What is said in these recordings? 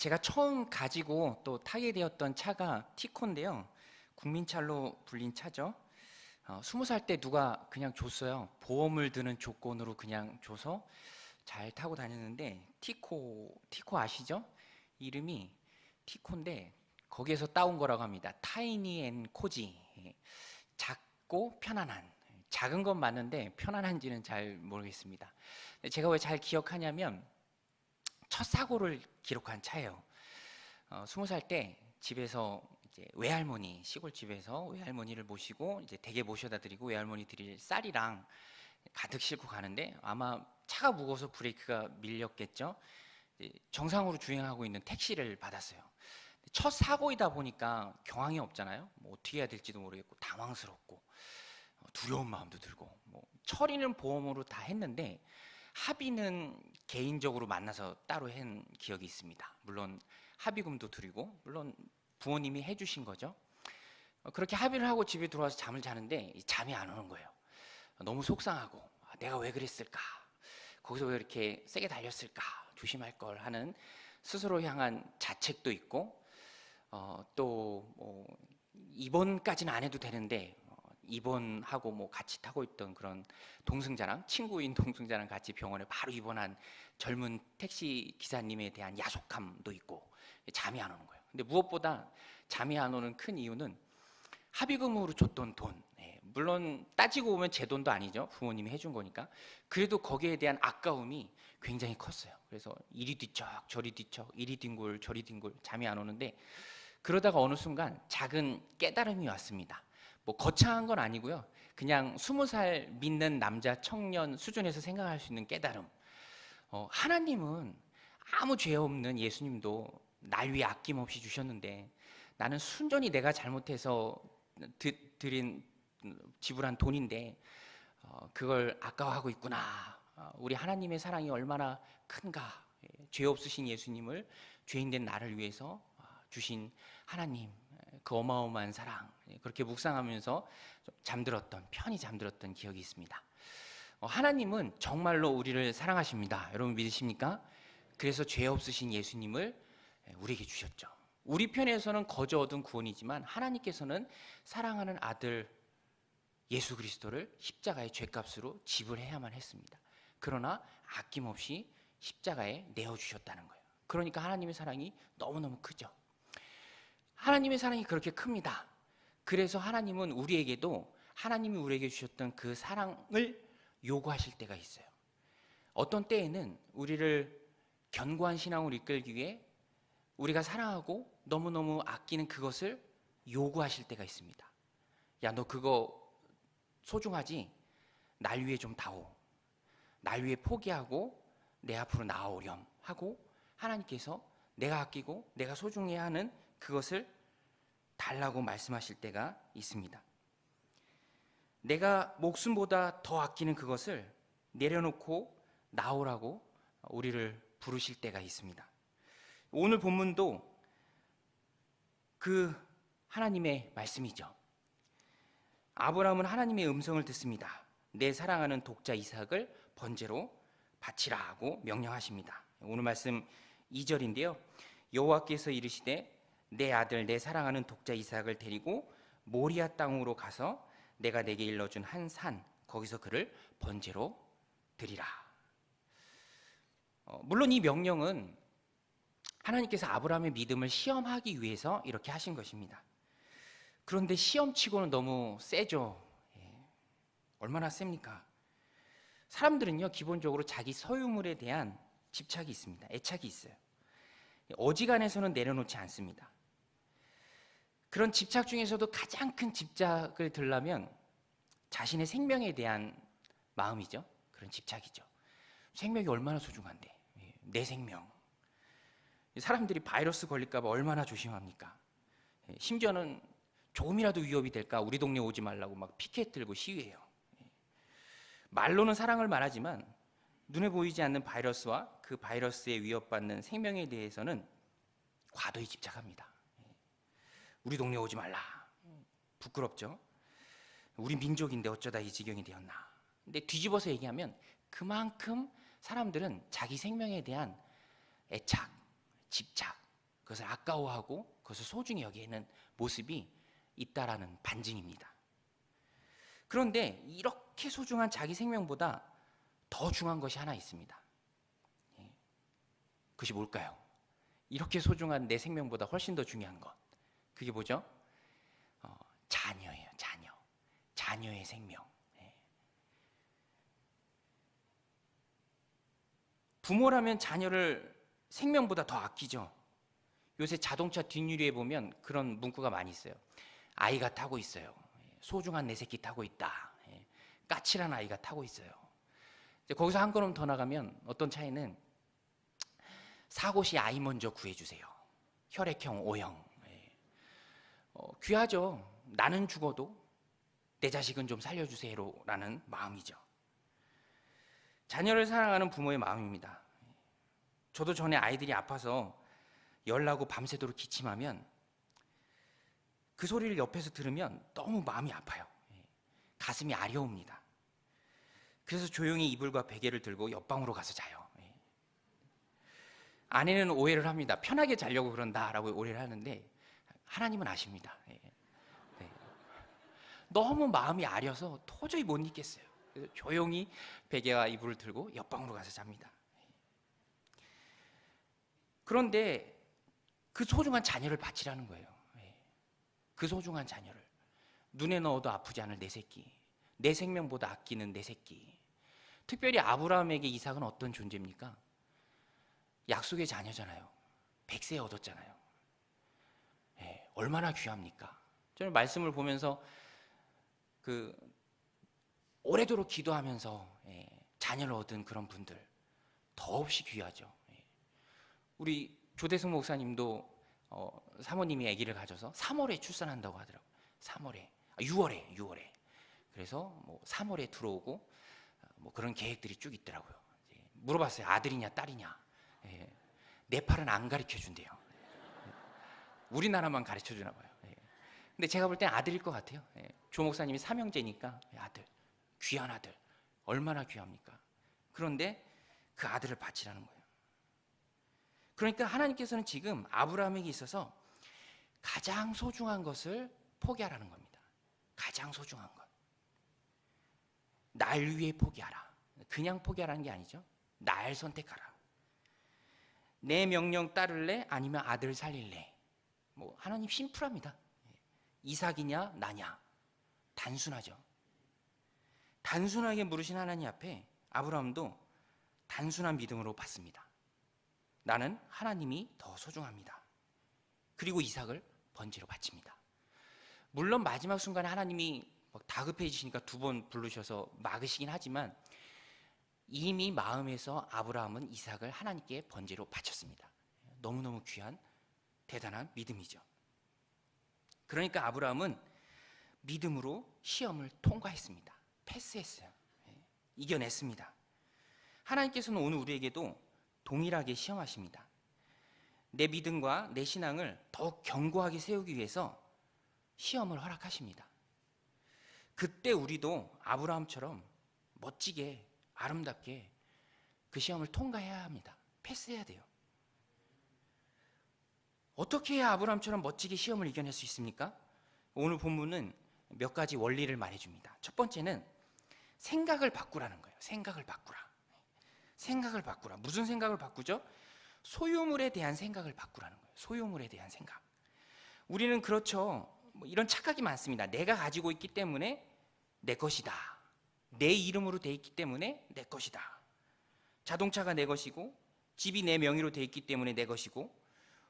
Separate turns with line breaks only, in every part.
제가 처음 가지고 또 타게 되었던 차가 티코인데요. 국민차로 불린 차죠. 20살 때 누가 그냥 줬어요. 보험을 드는 조건으로 그냥 줘서 잘 타고 다녔는데 티코 아시죠? 이름이 티코인데 거기에서 따온 거라고 합니다. 타이니 앤 코지. 작고 편안한. 작은 건 맞는데 편안한지는 잘 모르겠습니다. 제가 왜 잘 기억하냐면 첫 사고를 기록한 차예요. 20살 때 집에서 이제 외할머니 시골집에서 외할머니를 모시고 이제 댁에 모셔다 드리고 외할머니 드릴 쌀이랑 가득 싣고 가는데 아마 차가 무거워서 브레이크가 밀렸겠죠. 정상으로 주행하고 있는 택시를 받았어요. 첫 사고이다 보니까 경황이 없잖아요. 뭐 어떻게 해야 될지도 모르겠고 당황스럽고 두려운 마음도 들고 뭐 처리는 보험으로 다 했는데 합의는 개인적으로 만나서 따로 한 기억이 있습니다. 물론 합의금도 드리고 물론 부모님이 해주신 거죠. 그렇게 합의를 하고 집에 들어와서 잠을 자는데 잠이 안 오는 거예요. 너무 속상하고 내가 왜 그랬을까? 거기서 왜 이렇게 세게 달렸을까? 조심할 걸 하는 스스로 향한 자책도 있고 또 입원까지는 안 해도 되는데 입원하고 뭐 같이 타고 있던 그런 동승자랑 친구인 동승자랑 같이 병원에 바로 입원한 젊은 택시 기사님에 대한 야속함도 있고 잠이 안 오는 거예요. 근데 무엇보다 잠이 안 오는 큰 이유는 합의금으로 줬던 돈, 물론 따지고 보면 제 돈도 아니죠. 부모님이 해준 거니까. 그래도 거기에 대한 아까움이 굉장히 컸어요. 그래서 이리 뒤척 저리 뒤척 이리 뒹굴 저리 뒹굴 잠이 안 오는데 그러다가 어느 순간 작은 깨달음이 왔습니다. 뭐 거창한 건 아니고요. 그냥 20살 믿는 남자 청년 수준에서 생각할 수 있는 깨달음. 하나님은 아무 죄 없는 예수님도 날 위해 아낌없이 주셨는데 나는 순전히 내가 잘못해서 드린 지불한 돈인데 그걸 아까워하고 있구나. 우리 하나님의 사랑이 얼마나 큰가. 죄 없으신 예수님을 죄인된 나를 위해서 주신 하나님 그 어마어마한 사랑 그렇게 묵상하면서 편히 잠들었던 기억이 있습니다. 하나님은 정말로 우리를 사랑하십니다. 여러분 믿으십니까? 그래서 죄 없으신 예수님을 우리에게 주셨죠. 우리 편에서는 거저 얻은 구원이지만 하나님께서는 사랑하는 아들 예수 그리스도를 십자가의 죄값으로 지불해야만 했습니다. 그러나 아낌없이 십자가에 내어주셨다는 거예요. 그러니까 하나님의 사랑이 너무너무 크죠. 하나님의 사랑이 그렇게 큽니다. 그래서 하나님은 하나님이 우리에게 주셨던 그 사랑을 요구하실 때가 있어요. 어떤 때에는 우리를 견고한 신앙으로 이끌기 위해 우리가 사랑하고 너무너무 아끼는 그것을 요구하실 때가 있습니다. 야, 너 그거 소중하지? 날 위해 좀 다오. 날 위해 포기하고 내 앞으로 나아오렴 하고 하나님께서 내가 아끼고 내가 소중해야 하는 그것을 달라고 말씀하실 때가 있습니다. 내가 목숨보다 더 아끼는 그것을 내려놓고 나오라고 우리를 부르실 때가 있습니다. 오늘 본문도 그 하나님의 말씀이죠. 아브라함은 하나님의 음성을 듣습니다. 내 사랑하는 독자 이삭을 번제로 바치라고 명령하십니다. 오늘 말씀 2절인데요. 여호와께서 이르시되 내 아들 내 사랑하는 독자 이삭을 데리고 모리아 땅으로 가서 내가 내게 일러준 한 산 거기서 그를 번제로 드리라. 물론 이 명령은 하나님께서 아브라함의 믿음을 시험하기 위해서 이렇게 하신 것입니다. 그런데 시험치고는 너무 세죠. 얼마나 셉니까? 사람들은요 기본적으로 자기 소유물에 대한 집착이 있습니다. 애착이 있어요. 어지간해서는 내려놓지 않습니다. 그런 집착 중에서도 가장 큰 집착을 들려면 자신의 생명에 대한 마음이죠. 그런 집착이죠. 생명이 얼마나 소중한데, 내 생명. 사람들이 바이러스 걸릴까 봐 얼마나 조심합니까? 심지어는 조금이라도 위협이 될까 우리 동네 오지 말라고 막 피켓 들고 시위해요. 말로는 사랑을 말하지만 눈에 보이지 않는 바이러스와 그 바이러스에 위협받는 생명에 대해서는 과도히 집착합니다. 우리 동네 오지 말라. 부끄럽죠? 우리 민족인데 어쩌다 이 지경이 되었나. 근데 뒤집어서 얘기하면 그만큼 사람들은 자기 생명에 대한 애착, 집착, 그것을 아까워하고 그것을 소중히 여기는 모습이 있다라는 반증입니다. 그런데 이렇게 소중한 자기 생명보다 더 중요한 것이 하나 있습니다. 그것이 뭘까요? 이렇게 소중한 내 생명보다 훨씬 더 중요한 것. 그게 뭐죠? 자녀예요. 자녀. 자녀의 생명. 부모라면 자녀를 생명보다 더 아끼죠. 요새 자동차 뒷유리에 보면 그런 문구가 많이 있어요. 아이가 타고 있어요. 소중한 내 새끼 타고 있다. 까칠한 아이가 타고 있어요. 거기서 한 걸음 더 나가면 어떤 차에는 사고 시 아이 먼저 구해주세요. 혈액형 O형. 귀하죠. 나는 죽어도 내 자식은 좀 살려주세요라는 마음이죠. 자녀를 사랑하는 부모의 마음입니다. 저도 전에 아이들이 아파서 열나고 밤새도록 기침하면 그 소리를 옆에서 들으면 너무 마음이 아파요. 가슴이 아려옵니다. 그래서 조용히 이불과 베개를 들고 옆방으로 가서 자요. 아내는 오해를 합니다. 편하게 자려고 그런다라고 오해를 하는데 하나님은 아십니다. 너무 마음이 아려서 도저히 못 있겠어요. 그래서 조용히 베개와 이불을 들고 옆방으로 가서 잡니다. 그런데 그 소중한 자녀를 바치라는 거예요. 그 소중한 자녀를 눈에 넣어도 아프지 않을 내 새끼, 내 생명보다 아끼는 내 새끼. 특별히 아브라함에게 이삭은 어떤 존재입니까? 약속의 자녀잖아요. 100세 얻었잖아요. 얼마나 귀합니까? 저는 말씀을 보면서 오래도록 기도하면서 자녀를 얻은 그런 분들 더없이 귀하죠. 우리 조대승 목사님도 사모님이 아기를 가져서 3월에 출산한다고 하더라고요. 6월에. 그래서 뭐 3월에 들어오고 뭐 그런 계획들이 쭉 있더라고요. 물어봤어요. 아들이냐 딸이냐. 네팔은 안 가르쳐 준대요. 우리나라만 가르쳐 주나 봐요. 근데 제가 볼 땐 아들일 것 같아요. 조 목사님이 삼형제니까 아들, 귀한 아들, 얼마나 귀합니까? 그런데 그 아들을 바치라는 거예요. 그러니까 하나님께서는 지금 아브라함에게 있어서 가장 소중한 것을 포기하라는 겁니다. 가장 소중한 것. 날 위해 포기하라. 그냥 포기하라는 게 아니죠. 날 선택하라. 내 명령 따를래? 아니면 아들 살릴래? 뭐 하나님 심플합니다. 이삭이냐 나냐. 단순하죠. 단순하게 물으신 하나님 앞에 아브라함도 단순한 믿음으로 받습니다. 나는 하나님이 더 소중합니다. 그리고 이삭을 번제로 바칩니다. 물론 마지막 순간에 하나님이 다급해지시니까 2번 부르셔서 막으시긴 하지만 이미 마음에서 아브라함은 이삭을 하나님께 번제로 바쳤습니다. 너무너무 귀한 대단한 믿음이죠. 그러니까 아브라함은 믿음으로 시험을 통과했습니다. 패스했어요. 이겨냈습니다. 하나님께서는 오늘 우리에게도 동일하게 시험하십니다. 내 믿음과 내 신앙을 더욱 견고하게 세우기 위해서 시험을 허락하십니다. 그때 우리도 아브라함처럼 멋지게 아름답게 그 시험을 통과해야 합니다. 패스해야 돼요. 어떻게 해야 아브라함처럼 멋지게 시험을 이겨낼 수 있습니까? 오늘 본문은 몇 가지 원리를 말해줍니다. 첫 번째는 생각을 바꾸라는 거예요. 생각을 바꾸라. 생각을 바꾸라. 무슨 생각을 바꾸죠? 소유물에 대한 생각을 바꾸라는 거예요. 소유물에 대한 생각. 우리는 그렇죠. 이런 착각이 많습니다. 내가 가지고 있기 때문에 내 것이다. 내 이름으로 돼 있기 때문에 내 것이다. 자동차가 내 것이고 집이 내 명의로 돼 있기 때문에 내 것이고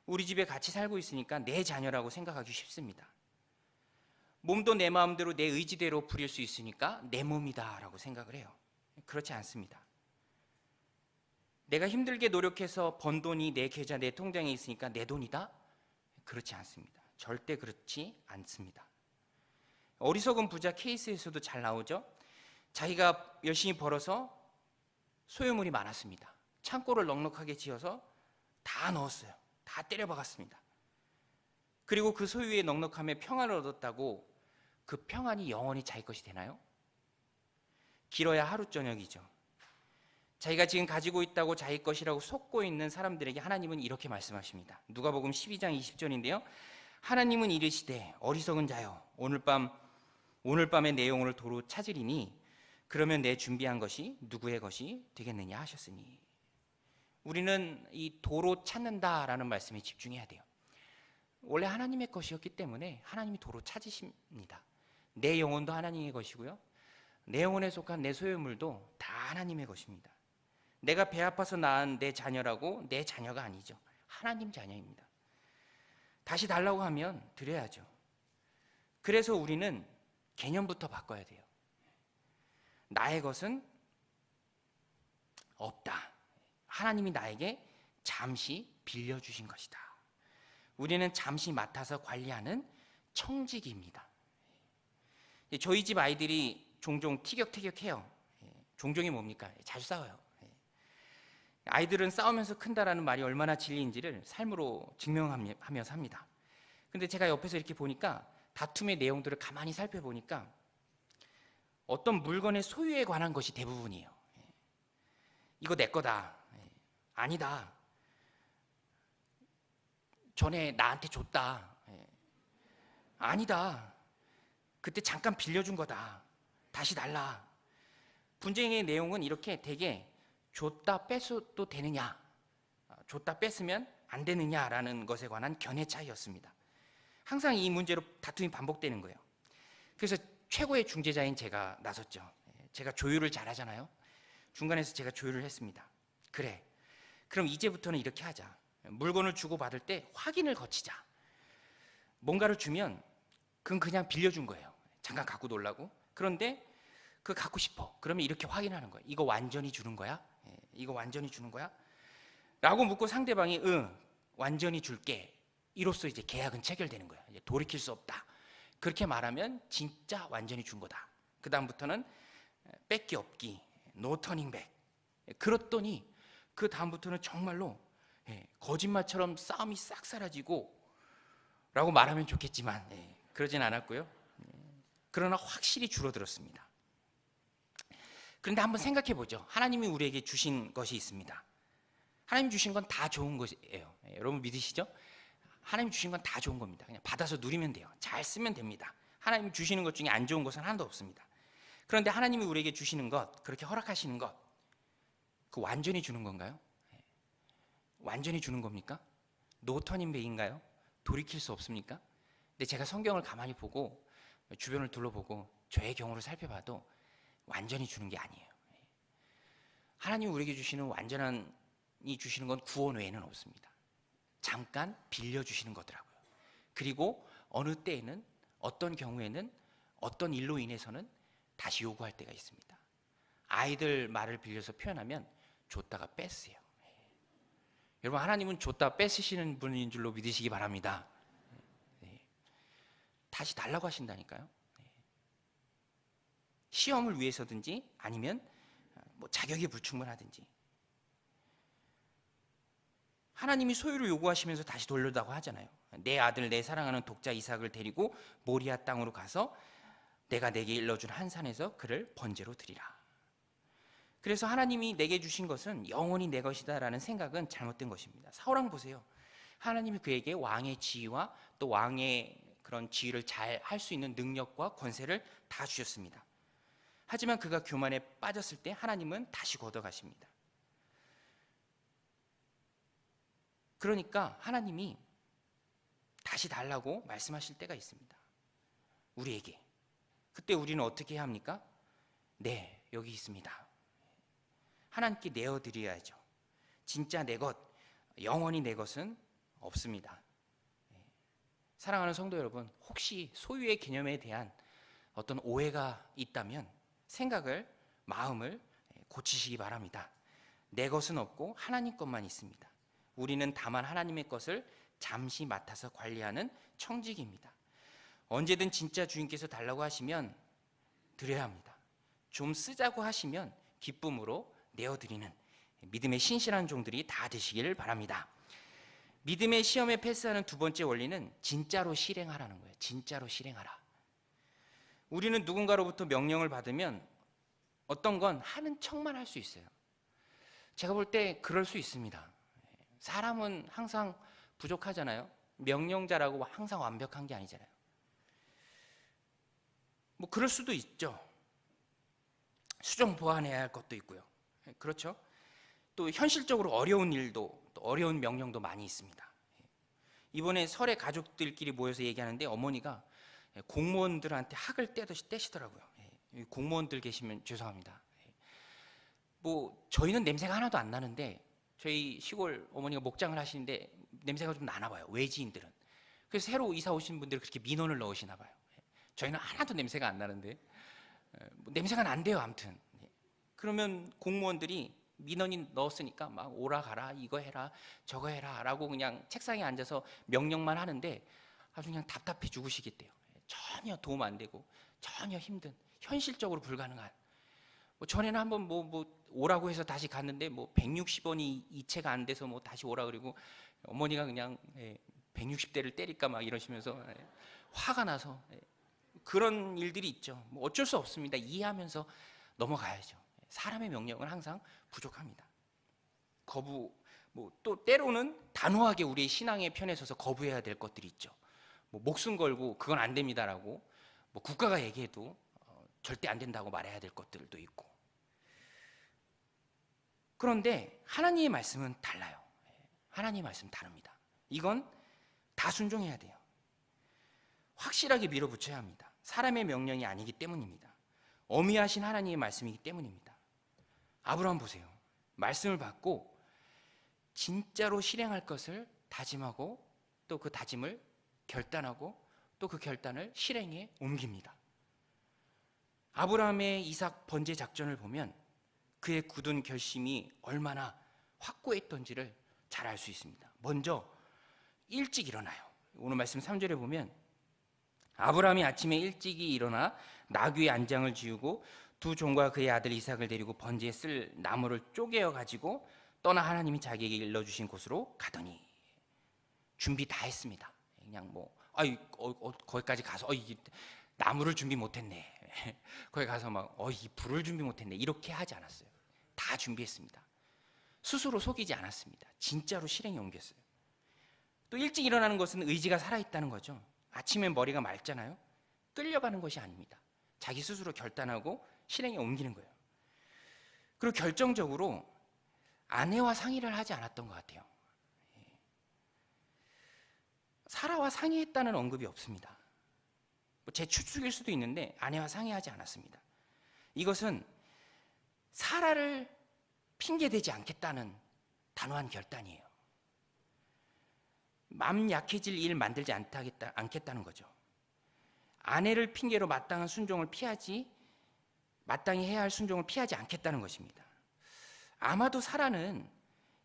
우리 집에 같이 살고 있으니까 내 자녀라고 생각하기 쉽습니다. 몸도 내 마음대로 내 의지대로 부릴 수 있으니까 내 몸이다 라고 생각을 해요. 그렇지 않습니다. 내가 힘들게 노력해서 번 돈이 내 계좌, 내 통장에 있으니까 내 돈이다? 그렇지 않습니다. 절대 그렇지 않습니다. 어리석은 부자 케이스에서도 잘 나오죠. 자기가 열심히 벌어서 소유물이 많았습니다. 창고를 넉넉하게 지어서 다 넣었어요. 다 때려박았습니다. 그리고 그 소유의 넉넉함에 평안을 얻었다고 그 평안이 영원히 자기 것이 되나요? 길어야 하루 저녁이죠. 자기가 지금 가지고 있다고 자기 것이라고 속고 있는 사람들에게 하나님은 이렇게 말씀하십니다. 누가복음 12장 20절인데요. 하나님은 이르시되 어리석은 자여 오늘 밤의 내 영혼을 도로 찾으리니 그러면 내 준비한 것이 누구의 것이 되겠느냐 하셨으니, 우리는 이 도로 찾는다라는 말씀에 집중해야 돼요. 원래 하나님의 것이었기 때문에 하나님이 도로 찾으십니다. 내 영혼도 하나님의 것이고요, 내 영혼에 속한 내 소유물도 다 하나님의 것입니다. 내가 배 아파서 낳은 내 자녀라고 내 자녀가 아니죠. 하나님 자녀입니다. 다시 달라고 하면 드려야죠. 그래서 우리는 개념부터 바꿔야 돼요. 나의 것은 없다. 하나님이 나에게 잠시 빌려주신 것이다. 우리는 잠시 맡아서 관리하는 청지기입니다. 저희 집 아이들이 종종 티격태격해요. 종종이 뭡니까? 자주 싸워요. 아이들은 싸우면서 큰다라는 말이 얼마나 진리인지를 삶으로 증명하며 삽니다. 근데 제가 옆에서 이렇게 보니까 다툼의 내용들을 가만히 살펴보니까 어떤 물건의 소유에 관한 것이 대부분이에요. 이거 내 거다. 아니다. 전에 나한테 줬다. 아니다. 그때 잠깐 빌려준 거다. 다시 달라. 분쟁의 내용은 이렇게 되게 줬다 뺐어도 되느냐, 줬다 뺐으면 안 되느냐라는 것에 관한 견해 차이였습니다. 항상 이 문제로 다툼이 반복되는 거예요. 그래서 최고의 중재자인 제가 나섰죠. 제가 조율을 잘하잖아요. 중간에서 제가 조율을 했습니다. 그래, 그럼 이제부터는 이렇게 하자. 물건을 주고받을 때 확인을 거치자. 뭔가를 주면 그건 그냥 빌려준 거예요. 잠깐 갖고 놀라고. 그런데 그거 갖고 싶어. 그러면 이렇게 확인하는 거예요. 이거 완전히 주는 거야? 이거 완전히 주는 거야? 라고 묻고 상대방이 완전히 줄게. 이로써 이제 계약은 체결되는 거예요. 이제 돌이킬 수 없다. 그렇게 말하면 진짜 완전히 준 거다. 그 다음부터는 뺏기 없기, no turning back. 그렇더니 그 다음부터는 정말로 거짓말처럼 싸움이 싹 사라지고, 라고 말하면 좋겠지만 그러진 않았고요. 그러나 확실히 줄어들었습니다. 그런데 한번 생각해 보죠. 하나님이 우리에게 주신 것이 있습니다. 하나님 주신 건 다 좋은 것이에요. 여러분 믿으시죠? 하나님 주신 건 다 좋은 겁니다. 그냥 받아서 누리면 돼요. 잘 쓰면 됩니다. 하나님 주시는 것 중에 안 좋은 것은 하나도 없습니다. 그런데 하나님이 우리에게 주시는 것, 그렇게 허락하시는 것, 그 완전히 주는 건가요? 완전히 주는 겁니까? 노턴인백인가요? 돌이킬 수 없습니까? 근데 제가 성경을 가만히 보고 주변을 둘러보고 저의 경우를 살펴봐도 완전히 주는 게 아니에요. 하나님이 우리에게 주시는 완전히 주시는 건 구원 외에는 없습니다. 잠깐 빌려주시는 거더라고요. 그리고 어느 때에는, 어떤 경우에는, 어떤 일로 인해서는 다시 요구할 때가 있습니다. 아이들 말을 빌려서 표현하면 줬다가 뺐어요. 여러분, 하나님은 줬다 뺏으시는 분인 줄로 믿으시기 바랍니다. 다시 달라고 하신다니까요. 시험을 위해서든지 아니면 뭐 자격이 불충분하든지. 하나님이 소유를 요구하시면서 다시 돌려다고 하잖아요. 내 아들, 내 사랑하는 독자 이삭을 데리고 모리아 땅으로 가서 내가 내게 일러준 한 산에서 그를 번제로 드리라. 그래서 하나님이 내게 주신 것은 영원히 내 것이다라는 생각은 잘못된 것입니다. 사울왕 보세요. 하나님이 그에게 왕의 지위와 또 왕의 그런 지위를 잘 할 수 있는 능력과 권세를 다 주셨습니다. 하지만 그가 교만에 빠졌을 때 하나님은 다시 걷어가십니다. 그러니까 하나님이 다시 달라고 말씀하실 때가 있습니다. 우리에게. 그때 우리는 어떻게 해야 합니까? 네, 여기 있습니다. 하나님께 내어드려야죠. 진짜 내 것, 영원히 내 것은 없습니다. 사랑하는 성도 여러분, 혹시 소유의 개념에 대한 어떤 오해가 있다면 생각을, 마음을 고치시기 바랍니다. 내 것은 없고 하나님 것만 있습니다. 우리는 다만 하나님의 것을 잠시 맡아서 관리하는 청지기입니다. 언제든 진짜 주인께서 달라고 하시면 드려야 합니다. 좀 쓰자고 하시면 기쁨으로 내어드리는 믿음의 신실한 종들이 다 되시기를 바랍니다. 믿음의 시험에 패스하는 두 번째 원리는 진짜로 실행하라는 거예요. 진짜로 실행하라. 우리는 누군가로부터 명령을 받으면 어떤 건 하는 척만 할 수 있어요. 제가 볼 때 그럴 수 있습니다. 사람은 항상 부족하잖아요. 명령자라고 항상 완벽한 게 아니잖아요. 뭐 그럴 수도 있죠. 수정 보완해야 할 것도 있고요. 그렇죠? 또 현실적으로 어려운 일도, 또 어려운 명령도 많이 있습니다. 이번에 설에 가족들끼리 모여서 얘기하는데 어머니가 공무원들한테 학을 떼듯이 떼시더라고요. 공무원들 계시면 죄송합니다. 뭐 저희는 냄새가 하나도 안 나는데 저희 시골 어머니가 목장을 하시는데 냄새가 좀 나나 봐요. 외지인들은. 그래서 새로 이사 오신 분들은 그렇게 민원을 넣으시나 봐요. 저희는 하나도 냄새가 안 나는데 뭐 냄새가 난대요. 아무튼. 그러면 공무원들이 민원인 넣었으니까 막 오라 가라 이거 해라 저거 해라 라고 그냥 책상에 앉아서 명령만 하는데 아주 그냥 답답해 죽으시겠대요. 전혀 도움 안 되고 전혀 힘든 현실적으로 불가능한. 뭐 전에는 한번 뭐 오라고 해서 다시 갔는데 뭐 160원이 이체가 안 돼서 뭐 다시 오라 그리고 어머니가 그냥 160대를 때릴까 막 이러시면서 화가 나서 그런 일들이 있죠. 뭐 어쩔 수 없습니다. 이해하면서 넘어가야죠. 사람의 명령은 항상 부족합니다. 거부, 뭐 또 때로는 단호하게 우리의 신앙의 편에 서서 거부해야 될 것들이 있죠. 뭐 목숨 걸고 그건 안 됩니다라고 뭐 국가가 얘기해도 절대 안 된다고 말해야 될 것들도 있고. 그런데 하나님의 말씀은 달라요. 하나님의 말씀은 다릅니다. 이건 다 순종해야 돼요. 확실하게 밀어붙여야 합니다. 사람의 명령이 아니기 때문입니다. 어미하신 하나님의 말씀이기 때문입니다. 아브라함 보세요. 말씀을 받고 진짜로 실행할 것을 다짐하고 또 그 다짐을 결단하고 또 그 결단을 실행에 옮깁니다. 아브라함의 이삭 번제 작전을 보면 그의 굳은 결심이 얼마나 확고했던지를 잘 알 수 있습니다. 먼저 일찍 일어나요. 오늘 말씀 3절에 보면 아브라함이 아침에 일찍이 일어나 나귀의 안장을 지우고 두 종과 그의 아들 이삭을 데리고 번제에 쓸 나무를 쪼개어 가지고 떠나 하나님이 자기에게 일러주신 곳으로 가더니 준비 다 했습니다. 그냥 뭐 거기까지 가서 이 나무를 준비 못했네. 거기 가서 막 이 불을 준비 못했네. 이렇게 하지 않았어요. 다 준비했습니다. 스스로 속이지 않았습니다. 진짜로 실행에 옮겼어요. 또 일찍 일어나는 것은 의지가 살아있다는 거죠. 아침엔 머리가 맑잖아요. 끌려가는 것이 아닙니다. 자기 스스로 결단하고 실행에 옮기는 거예요. 그리고 결정적으로 아내와 상의를 하지 않았던 것 같아요. 사라와 상의했다는 언급이 없습니다. 제 추측일 수도 있는데 아내와 상의하지 않았습니다. 이것은 사라를 핑계대지 않겠다는 단호한 결단이에요. 맘 약해질 일 만들지 않겠다는 거죠. 아내를 핑계로 마땅히 해야 할 순종을 피하지 않겠다는 것입니다. 아마도 사라는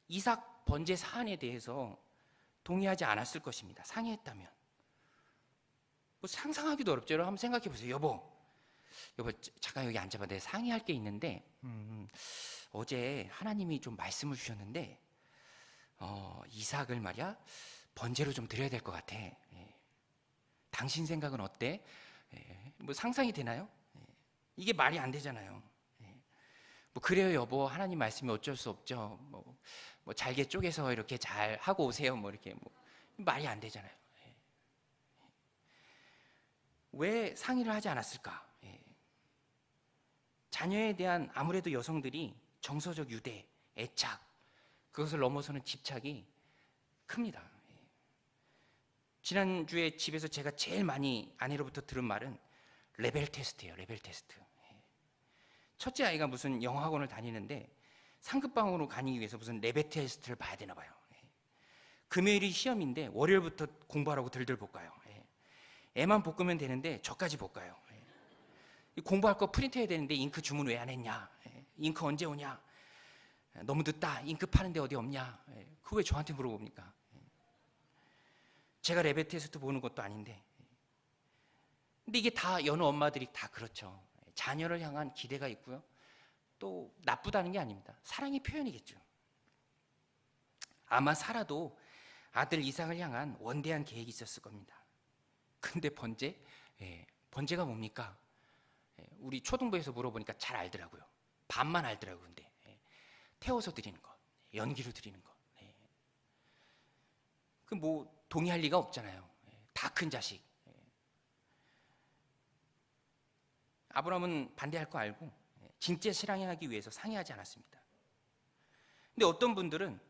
이삭 번제 사안에 대해서 동의하지 않았을 것입니다. 상의했다면. 뭐 상상하기도 어렵죠. 한번 생각해 보세요. 여보 잠깐 여기 앉아봐. 내가 상의할 게 있는데 어제 하나님이 좀 말씀을 주셨는데 이삭을 말이야 번제로 좀 드려야 될 것 같아. 당신 생각은 어때? 뭐 상상이 되나요? 이게 말이 안 되잖아요. 뭐 그래요 여보, 하나님 말씀이 어쩔 수 없죠. 뭐 잘게 쪼개서 이렇게 잘 하고 오세요. 뭐 이렇게 뭐 말이 안 되잖아요. 왜 상의를 하지 않았을까? 자녀에 대한 아무래도 여성들이 정서적 유대, 애착, 그것을 넘어서는 집착이 큽니다. 지난주에 집에서 제가 제일 많이 아내로부터 들은 말은 레벨 테스트예요. 레벨 테스트. 첫째 아이가 무슨 영어학원을 다니는데 상급방으로 가기 위해서 무슨 레벨 테스트를 봐야 되나 봐요. 금요일이 시험인데 월요일부터 공부하라고 들들 볶아요. 애만 볶으면 되는데 저까지 볶아요. 공부할 거 프린트해야 되는데 잉크 주문 왜 안 했냐? 잉크 언제 오냐? 너무 늦다. 잉크 파는데 어디 없냐? 그거 왜 저한테 물어봅니까? 제가 레벨 테스트 보는 것도 아닌데. 근데 이게 다 여느 엄마들이 다 그렇죠. 자녀를 향한 기대가 있고요. 또 나쁘다는 게 아닙니다. 사랑의 표현이겠죠. 아마 사라도 아들 이삭을 향한 원대한 계획이 있었을 겁니다. 근데 번제? 번제가 뭡니까? 우리 초등부에서 물어보니까 잘 알더라고요. 반만 알더라고요. 근데 태워서 드리는 것, 연기로 드리는 것. 그 뭐 동의할 리가 없잖아요. 다 큰 자식. 아브라함은 반대할 거 알고 진짜 실행하기 위해서 상의하지 않았습니다. 근데 어떤 분들은,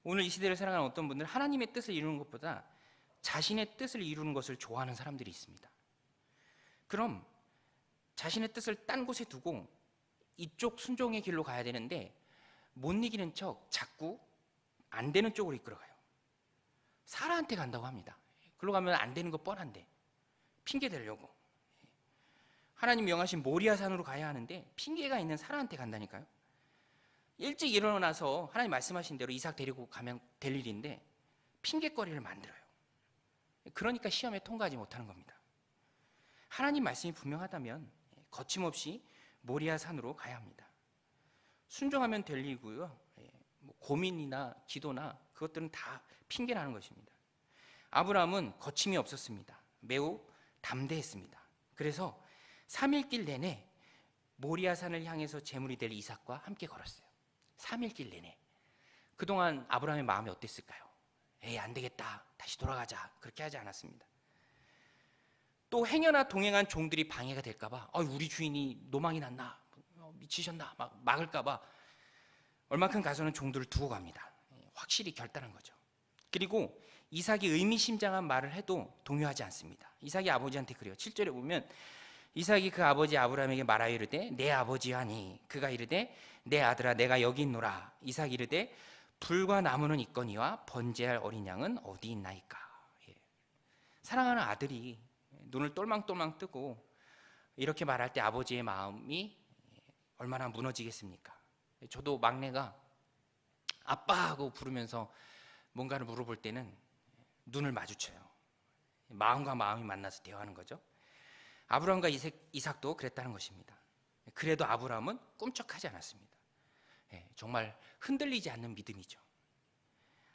오늘 이 시대를 살아가는 어떤 분들은 하나님의 뜻을 이루는 것보다 자신의 뜻을 이루는 것을 좋아하는 사람들이 있습니다. 그럼 자신의 뜻을 딴 곳에 두고 이쪽 순종의 길로 가야 되는데 못 이기는 척 자꾸 안 되는 쪽으로 이끌어가요. 사라한테 간다고 합니다. 그러고 가면 안 되는 거 뻔한데 핑계 대려고. 하나님 명하신 모리아산으로 가야 하는데 핑계가 있는 사라한테 간다니까요. 일찍 일어나서 하나님 말씀하신 대로 이삭 데리고 가면 될 일인데 핑계거리를 만들어요. 그러니까 시험에 통과하지 못하는 겁니다. 하나님 말씀이 분명하다면 거침없이 모리아산으로 가야 합니다. 순종하면 될 일이고요. 뭐 고민이나 기도나 그것들은 다 핑계라는 것입니다. 아브라함은 거침이 없었습니다. 매우 담대했습니다. 그래서 3일 길 내내 모리아산을 향해서 제물이 될 이삭과 함께 걸었어요. 3일 길 내내. 그동안 아브라함의 마음이 어땠을까요? 에이, 안 되겠다, 다시 돌아가자, 그렇게 하지 않았습니다. 또 행여나 동행한 종들이 방해가 될까봐, 우리 주인이 노망이 났나, 미치셨나, 막 막을까봐 얼마큼 가서는 종들을 두고 갑니다. 확실히 결단한 거죠. 그리고 이삭이 의미심장한 말을 해도 동요하지 않습니다. 이삭이 아버지한테 그래요. 7절에 보면 이삭이 그 아버지 아브라함에게 말하여 이르되 내 아버지여 하니 그가 이르되 내 아들아 내가 여기 있노라. 이삭이 이르되 불과 나무는 있거니와 번제할 어린 양은 어디 있나이까. 사랑하는 아들이 눈을 똘망똘망 뜨고 이렇게 말할 때 아버지의 마음이 얼마나 무너지겠습니까? 저도 막내가 아빠 하고 부르면서 뭔가를 물어볼 때는 눈을 마주쳐요. 마음과 마음이 만나서 대화하는 거죠. 아브라함과 이삭도 그랬다는 것입니다. 그래도 아브라함은 꿈쩍하지 않았습니다. 정말 흔들리지 않는 믿음이죠.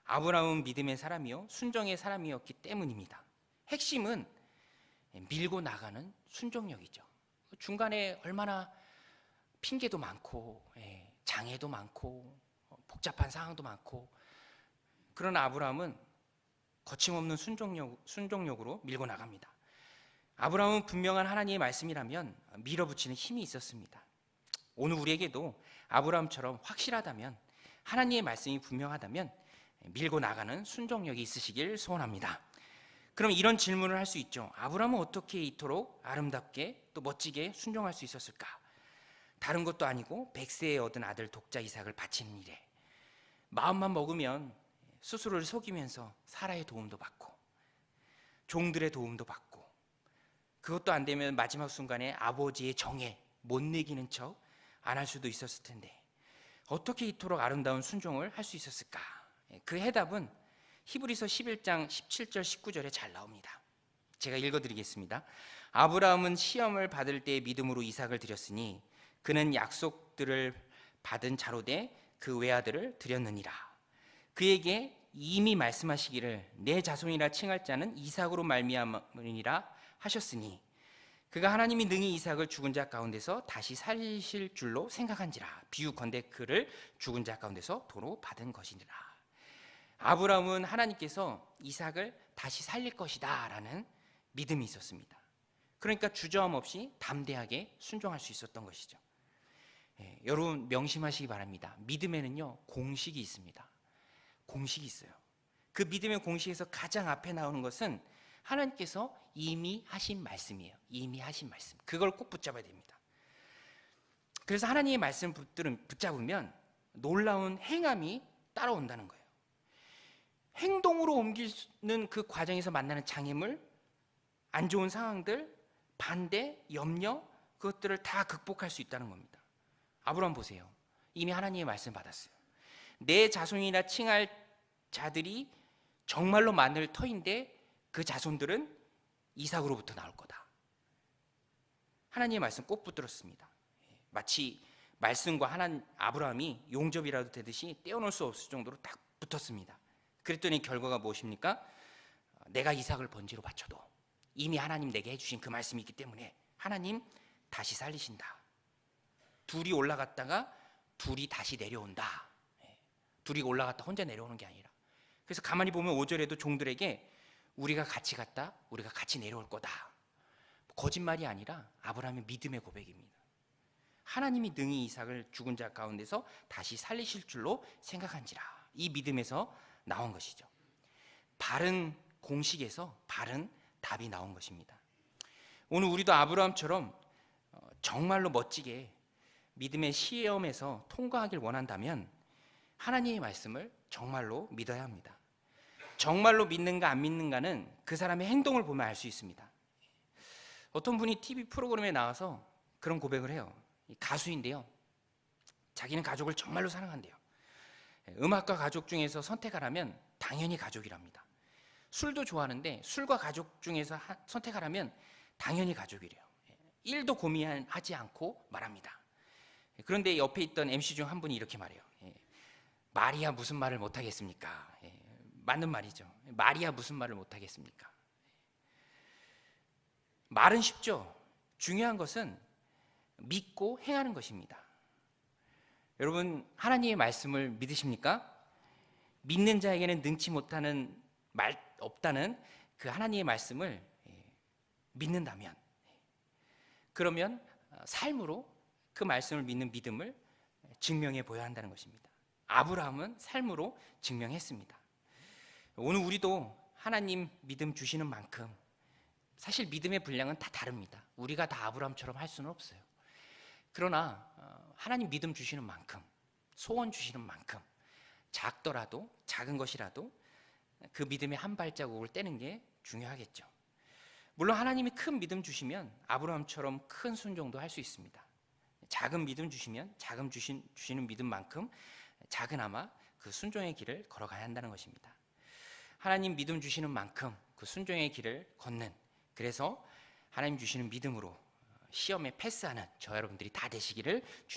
아브라함은 믿음의 사람이요 순종의 사람이었기 때문입니다. 핵심은 밀고 나가는 순종력이죠. 중간에 얼마나 핑계도 많고 장애도 많고 복잡한 상황도 많고, 그러나 아브라함은 거침없는 순종력으로 밀고 나갑니다. 아브라함은 분명한 하나님의 말씀이라면 밀어붙이는 힘이 있었습니다. 오늘 우리에게도 아브라함처럼 확실하다면, 하나님의 말씀이 분명하다면 밀고 나가는 순종력이 있으시길 소원합니다. 그럼 이런 질문을 할 수 있죠. 아브라함은 어떻게 이토록 아름답게 또 멋지게 순종할 수 있었을까? 다른 것도 아니고 100세에 얻은 아들 독자 이삭을 바치는 일에 마음만 먹으면 스스로를 속이면서 사라의 도움도 받고 종들의 도움도 받고, 그것도 안 되면 마지막 순간에 아버지의 정에 못 내기는 척 안 할 수도 있었을 텐데 어떻게 이토록 아름다운 순종을 할 수 있었을까? 그 해답은 히브리서 11장 17절 19절에 잘 나옵니다. 제가 읽어드리겠습니다. 아브라함은 시험을 받을 때 믿음으로 이삭을 드렸으니 그는 약속들을 받은 자로 돼 그 외아들을 드렸느니라. 그에게 이미 말씀하시기를 내 자손이라 칭할 자는 이삭으로 말미암으니라 하셨으니 그가 하나님이 능히 이삭을 죽은 자 가운데서 다시 살리실 줄로 생각한지라. 비유컨대 그를 죽은 자 가운데서 도로 받은 것이니라. 아브라함은 하나님께서 이삭을 다시 살릴 것이다 라는 믿음이 있었습니다. 그러니까 주저함 없이 담대하게 순종할 수 있었던 것이죠. 여러분 명심하시기 바랍니다. 믿음에는요 공식이 있습니다. 공식이 있어요. 그 믿음의 공식에서 가장 앞에 나오는 것은 하나님께서 이미 하신 말씀이에요. 이미 하신 말씀. 그걸 꼭 붙잡아야 됩니다. 그래서 하나님의 말씀을 붙잡으면 놀라운 행함이 따라온다는 거예요. 행동으로 옮기는 그 과정에서 만나는 장애물, 안 좋은 상황들, 반대, 염려, 그것들을 다 극복할 수 있다는 겁니다. 아브라함 보세요. 이미 하나님의 말씀 받았어요. 내 자손이라 칭할 자들이 정말로 많을 터인데 그 자손들은 이삭으로부터 나올 거다. 하나님의 말씀 꼭 붙들었습니다. 마치 말씀과 아브라함이 용접이라도 되듯이 떼어놓을 수 없을 정도로 딱 붙었습니다. 그랬더니 결과가 무엇입니까? 내가 이삭을 번제로 바쳐도 이미 하나님 내게 해주신 그 말씀이 있기 때문에 하나님 다시 살리신다. 둘이 올라갔다가 둘이 다시 내려온다. 둘이 올라갔다 혼자 내려오는 게 아니라. 그래서 가만히 보면 5절에도 종들에게 우리가 같이 갔다 우리가 같이 내려올 거다. 거짓말이 아니라 아브라함의 믿음의 고백입니다. 하나님이 능히 이삭을 죽은 자 가운데서 다시 살리실 줄로 생각한지라. 이 믿음에서 나온 것이죠. 바른 공식에서 바른 답이 나온 것입니다. 오늘 우리도 아브라함처럼 정말로 멋지게 믿음의 시험에서 통과하길 원한다면 하나님의 말씀을 정말로 믿어야 합니다. 정말로 믿는가 안 믿는가는 그 사람의 행동을 보면 알 수 있습니다. 어떤 분이 TV 프로그램에 나와서 그런 고백을 해요. 가수인데요, 자기는 가족을 정말로 사랑한대요. 음악과 가족 중에서 선택하라면 당연히 가족이랍니다. 술도 좋아하는데 술과 가족 중에서 선택하라면 당연히 가족이래요. 1도 고민하지 않고 말합니다. 그런데 옆에 있던 MC 중 한 분이 이렇게 말해요. 말이야 무슨 말을 못하겠습니까? 맞는 말이죠. 말이야 무슨 말을 못하겠습니까? 말은 쉽죠. 중요한 것은 믿고 행하는 것입니다. 여러분, 하나님의 말씀을 믿으십니까? 믿는 자에게는 능치 못하는 말 없다는 그 하나님의 말씀을 믿는다면, 그러면 삶으로 그 말씀을 믿는 믿음을 증명해 보여야 한다는 것입니다. 아브라함은 삶으로 증명했습니다. 오늘 우리도 하나님 믿음 주시는 만큼, 사실 믿음의 분량은 다 다릅니다. 우리가 다 아브라함처럼 할 수는 없어요. 그러나 하나님 믿음 주시는 만큼, 소원 주시는 만큼, 작더라도 작은 것이라도 그 믿음의 한 발자국을 떼는 게 중요하겠죠. 물론 하나님이 큰 믿음 주시면 아브라함처럼 큰 순종도 할 수 있습니다. 작은 믿음 주시면 주시는 믿음만큼 작은아마 그 순종의 길을 걸어가야 한다는 것입니다. 하나님 믿음 주시는 만큼 그 순종의 길을 걷는, 그래서 하나님 주시는 믿음으로 시험에 패스하는 저 여러분들이 다 되시기를 주님